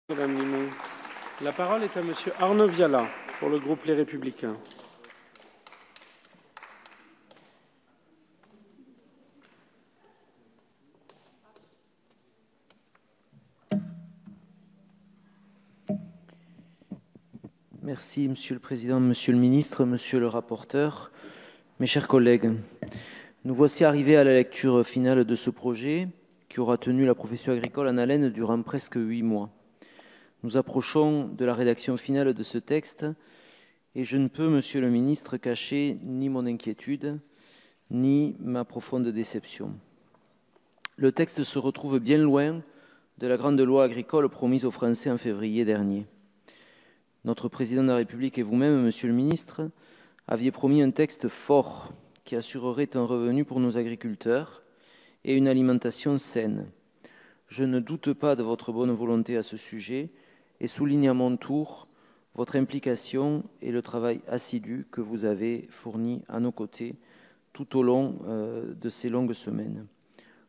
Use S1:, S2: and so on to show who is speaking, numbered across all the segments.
S1: Madame Limon. La parole est à Monsieur Arnaud Viala pour le groupe Les Républicains.
S2: Merci, Monsieur le Président, Monsieur le Ministre, Monsieur le rapporteur, mes chers collègues. Nous voici arrivés à la lecture finale de ce projet qui aura tenu la profession agricole en haleine durant presque 8 mois. Nous approchons de la rédaction finale de ce texte et je ne peux, Monsieur le Ministre, cacher ni mon inquiétude ni ma profonde déception. Le texte se retrouve bien loin de la grande loi agricole promise aux Français en février dernier. Notre président de la République et vous-même, Monsieur le ministre, aviez promis un texte fort qui assurerait un revenu pour nos agriculteurs et une alimentation saine. Je ne doute pas de votre bonne volonté à ce sujet et souligne à mon tour votre implication et le travail assidu que vous avez fourni à nos côtés tout au long de ces longues semaines.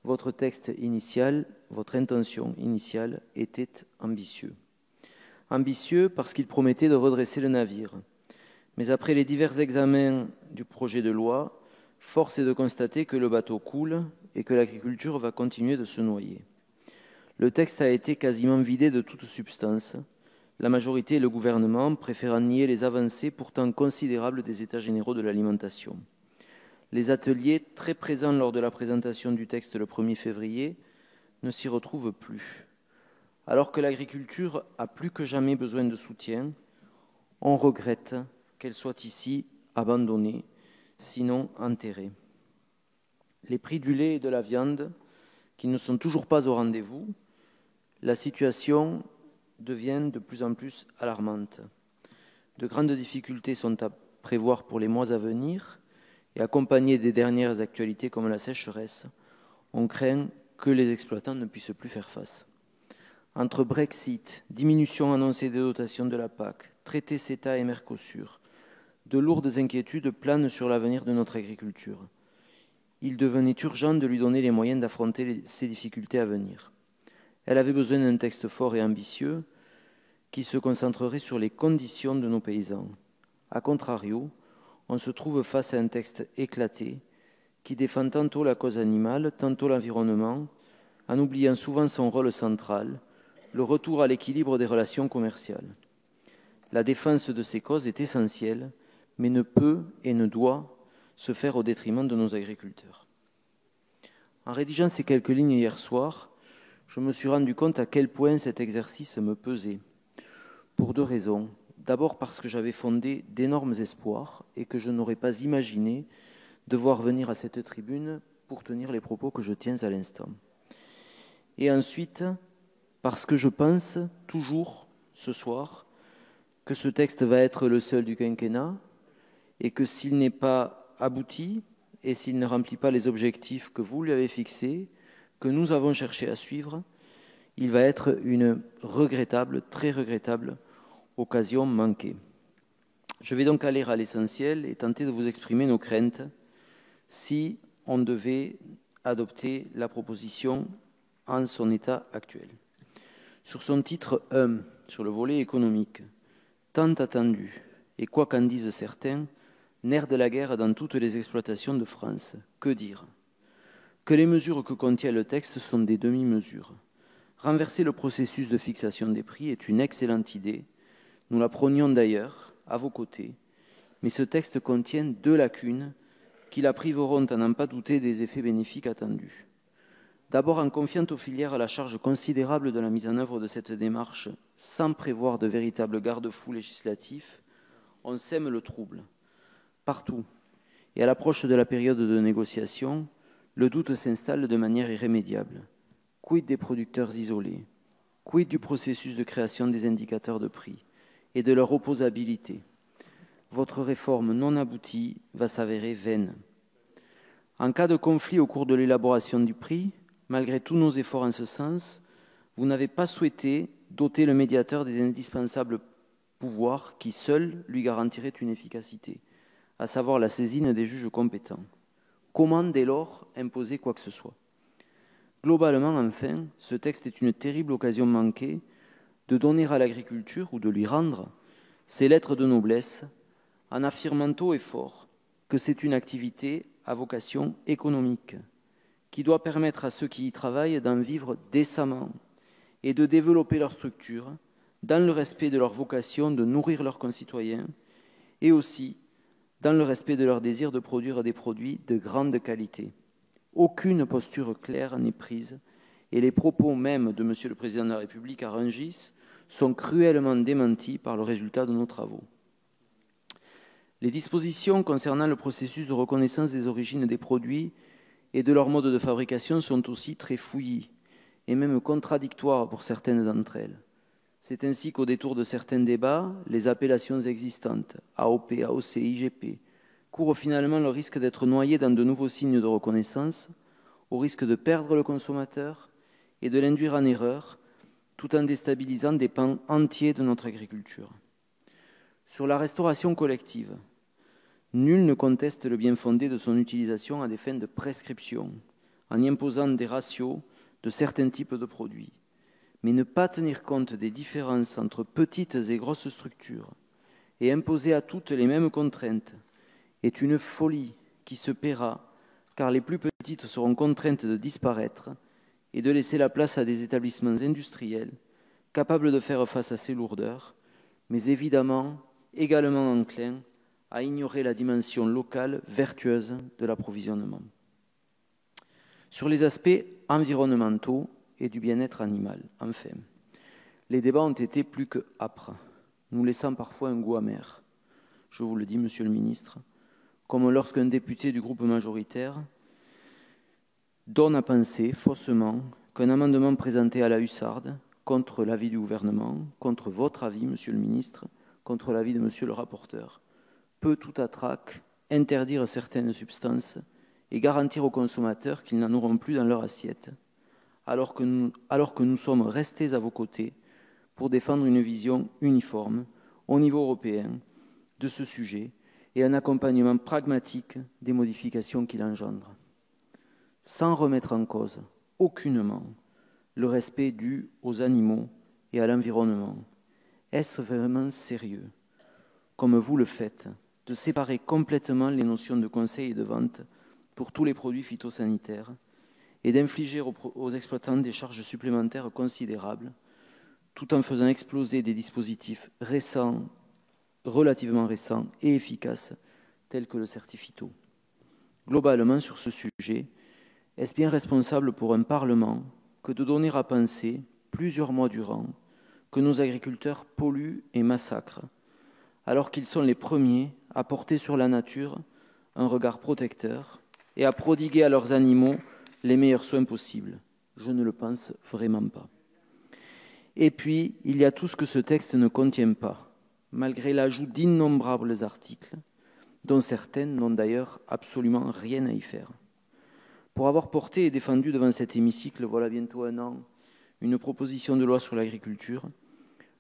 S2: Votre texte initial, votre intention initiale était ambitieux. Ambitieux parce qu'il promettait de redresser le navire. Mais après les divers examens du projet de loi, force est de constater que le bateau coule et que l'agriculture va continuer de se noyer. Le texte a été quasiment vidé de toute substance, la majorité et le gouvernement préférant nier les avancées pourtant considérables des États généraux de l'alimentation. Les ateliers, très présents lors de la présentation du texte le 1er février, ne s'y retrouvent plus. Alors que l'agriculture a plus que jamais besoin de soutien, on regrette qu'elle soit ici abandonnée, sinon enterrée. Les prix du lait et de la viande, qui ne sont toujours pas au rendez-vous, la situation devient de plus en plus alarmante. De grandes difficultés sont à prévoir pour les mois à venir, et accompagnées des dernières actualités comme la sécheresse, on craint que les exploitants ne puissent plus faire face. Entre Brexit, diminution annoncée des dotations de la PAC, traité CETA et Mercosur, de lourdes inquiétudes planent sur l'avenir de notre agriculture. Il devenait urgent de lui donner les moyens d'affronter ces difficultés à venir. Elle avait besoin d'un texte fort et ambitieux qui se concentrerait sur les conditions de nos paysans. A contrario, on se trouve face à un texte éclaté qui défend tantôt la cause animale, tantôt l'environnement, en oubliant souvent son rôle central, le retour à l'équilibre des relations commerciales. La défense de ces causes est essentielle, mais ne peut et ne doit se faire au détriment de nos agriculteurs. En rédigeant ces quelques lignes hier soir, je me suis rendu compte à quel point cet exercice me pesait. Pour 2 raisons. D'abord parce que j'avais fondé d'énormes espoirs et que je n'aurais pas imaginé devoir venir à cette tribune pour tenir les propos que je tiens à l'instant. Et ensuite, parce que je pense toujours, ce soir, que ce texte va être le seul du quinquennat et que s'il n'est pas abouti et s'il ne remplit pas les objectifs que vous lui avez fixés, que nous avons cherché à suivre, il va être une regrettable, très regrettable occasion manquée. Je vais donc aller à l'essentiel et tenter de vous exprimer nos craintes si on devait adopter la proposition en son état actuel. Sur son titre 1, sur le volet économique, tant attendu, et quoi qu'en disent certains, nerf de la guerre dans toutes les exploitations de France, que dire? Que les mesures que contient le texte sont des demi-mesures. Renverser le processus de fixation des prix est une excellente idée, nous la prônions d'ailleurs, à vos côtés, mais ce texte contient 2 lacunes qui la priveront, à n'en pas douter, des effets bénéfiques attendus. D'abord, en confiant aux filières la charge considérable de la mise en œuvre de cette démarche, sans prévoir de véritables garde-fous législatifs, on sème le trouble. Partout, et à l'approche de la période de négociation, le doute s'installe de manière irrémédiable. Quid des producteurs isolés? Quid du processus de création des indicateurs de prix et de leur opposabilité? Votre réforme non aboutie va s'avérer vaine. En cas de conflit au cours de l'élaboration du prix, malgré tous nos efforts en ce sens, vous n'avez pas souhaité doter le médiateur des indispensables pouvoirs qui seuls lui garantiraient une efficacité, à savoir la saisine des juges compétents. Comment, dès lors, imposer quoi que ce soit? Globalement, enfin, ce texte est une terrible occasion manquée de donner à l'agriculture ou de lui rendre ses lettres de noblesse en affirmant haut et fort que c'est une activité à vocation économique qui doit permettre à ceux qui y travaillent d'en vivre décemment et de développer leur structure dans le respect de leur vocation de nourrir leurs concitoyens et aussi dans le respect de leur désir de produire des produits de grande qualité. Aucune posture claire n'est prise et les propos même de M. le Président de la République à Rungis sont cruellement démentis par le résultat de nos travaux. Les dispositions concernant le processus de reconnaissance des origines des produits et de leur mode de fabrication sont aussi très fouillis et même contradictoires pour certaines d'entre elles. C'est ainsi qu'au détour de certains débats, les appellations existantes, AOP, AOC, IGP, courent finalement le risque d'être noyées dans de nouveaux signes de reconnaissance, au risque de perdre le consommateur et de l'induire en erreur, tout en déstabilisant des pans entiers de notre agriculture. Sur la restauration collective, nul ne conteste le bien fondé de son utilisation à des fins de prescription, en y imposant des ratios de certains types de produits. Mais ne pas tenir compte des différences entre petites et grosses structures et imposer à toutes les mêmes contraintes est une folie qui se paiera, car les plus petites seront contraintes de disparaître et de laisser la place à des établissements industriels capables de faire face à ces lourdeurs, mais évidemment également enclins à ignorer la dimension locale vertueuse de l'approvisionnement. Sur les aspects environnementaux et du bien-être animal, enfin, les débats ont été plus que âpres, nous laissant parfois un goût amer. Je vous le dis, Monsieur le Ministre, comme lorsqu'un député du groupe majoritaire donne à penser faussement qu'un amendement présenté à la hussarde, contre l'avis du gouvernement, contre votre avis, Monsieur le Ministre, contre l'avis de Monsieur le rapporteur, peut tout à trac interdire certaines substances et garantir aux consommateurs qu'ils n'en auront plus dans leur assiette, alors que nous sommes restés à vos côtés pour défendre une vision uniforme au niveau européen de ce sujet et un accompagnement pragmatique des modifications qu'il engendre, sans remettre en cause aucunement le respect dû aux animaux et à l'environnement. Est-ce vraiment sérieux, comme vous le faites, de séparer complètement les notions de conseil et de vente pour tous les produits phytosanitaires et d'infliger aux exploitants des charges supplémentaires considérables, tout en faisant exploser des dispositifs récents, relativement récents et efficaces, tels que le certifito. Globalement, sur ce sujet, est-ce bien responsable pour un Parlement que de donner à penser, plusieurs mois durant, que nos agriculteurs polluent et massacrent, alors qu'ils sont les premiers à porter sur la nature un regard protecteur et à prodiguer à leurs animaux les meilleurs soins possibles? Je ne le pense vraiment pas. Et puis, il y a tout ce que ce texte ne contient pas, malgré l'ajout d'innombrables articles, dont certaines n'ont d'ailleurs absolument rien à y faire. Pour avoir porté et défendu devant cet hémicycle, voilà bientôt un an, une proposition de loi sur l'agriculture,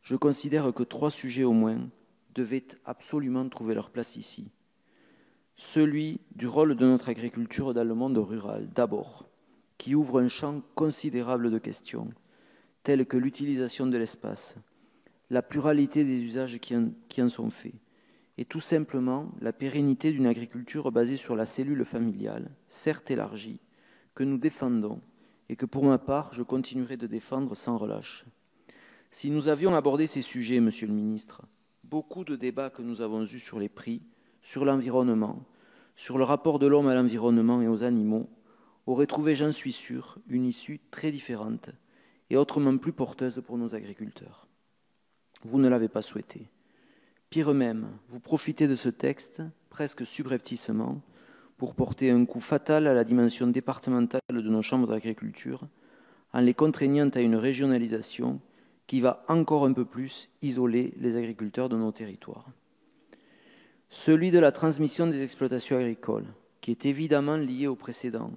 S2: je considère que 3 sujets au moins devaient absolument trouver leur place ici. Celui du rôle de notre agriculture dans le monde rural, d'abord, qui ouvre un champ considérable de questions, telles que l'utilisation de l'espace, la pluralité des usages qui en sont faits, et tout simplement la pérennité d'une agriculture basée sur la cellule familiale, certes élargie, que nous défendons et que pour ma part, je continuerai de défendre sans relâche. Si nous avions abordé ces sujets, Monsieur le Ministre, beaucoup de débats que nous avons eus sur les prix, sur l'environnement, sur le rapport de l'homme à l'environnement et aux animaux, auraient trouvé, j'en suis sûr, une issue très différente et autrement plus porteuse pour nos agriculteurs. Vous ne l'avez pas souhaité. Pire même, vous profitez de ce texte, presque subrepticement, pour porter un coup fatal à la dimension départementale de nos chambres d'agriculture, en les contraignant à une régionalisation qui va encore un peu plus isoler les agriculteurs de nos territoires. Celui de la transmission des exploitations agricoles, qui est évidemment lié au précédent,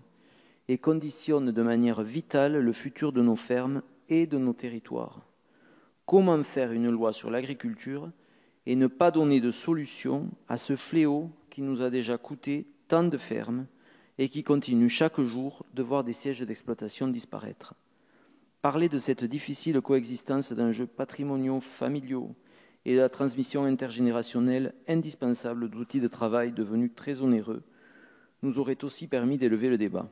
S2: et conditionne de manière vitale le futur de nos fermes et de nos territoires. Comment faire une loi sur l'agriculture et ne pas donner de solution à ce fléau qui nous a déjà coûté tant de fermes et qui continue chaque jour de voir des sièges d'exploitation disparaître? Parler de cette difficile coexistence d'enjeux patrimoniaux, familiaux et de la transmission intergénérationnelle indispensable d'outils de travail devenus très onéreux nous aurait aussi permis d'élever le débat.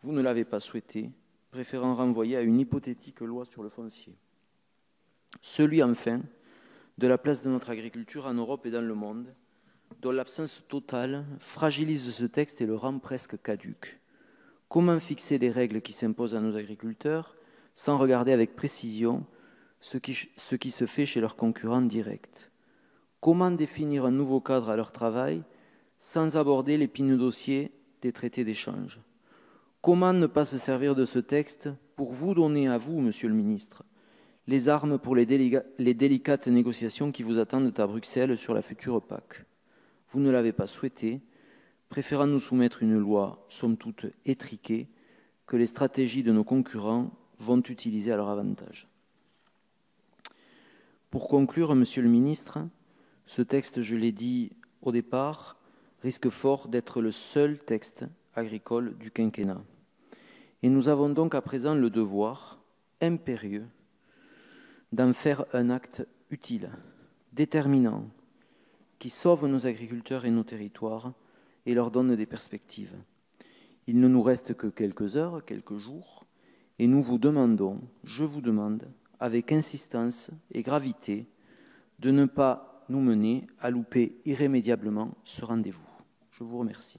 S2: Vous ne l'avez pas souhaité, préférant renvoyer à une hypothétique loi sur le foncier. Celui, enfin, de la place de notre agriculture en Europe et dans le monde, dont l'absence totale fragilise ce texte et le rend presque caduc. Comment fixer les règles qui s'imposent à nos agriculteurs sans regarder avec précision ce qui se fait chez leurs concurrents directs? Comment définir un nouveau cadre à leur travail sans aborder l'épineux dossier des traités d'échange? Comment ne pas se servir de ce texte pour vous donner à vous, Monsieur le ministre, les armes pour les délicates négociations qui vous attendent à Bruxelles sur la future PAC? Vous ne l'avez pas souhaité, préférant nous soumettre une loi, somme toute étriquée, que les stratégies de nos concurrents vont utiliser à leur avantage. Pour conclure, Monsieur le ministre, ce texte, je l'ai dit au départ, risque fort d'être le seul texte agricole du quinquennat. Et nous avons donc à présent le devoir impérieux d'en faire un acte utile, déterminant, qui sauve nos agriculteurs et nos territoires et leur donne des perspectives. Il ne nous reste que quelques heures, quelques jours, et nous vous demandons, je vous demande, avec insistance et gravité, de ne pas nous mener à louper irrémédiablement ce rendez-vous. Je vous remercie.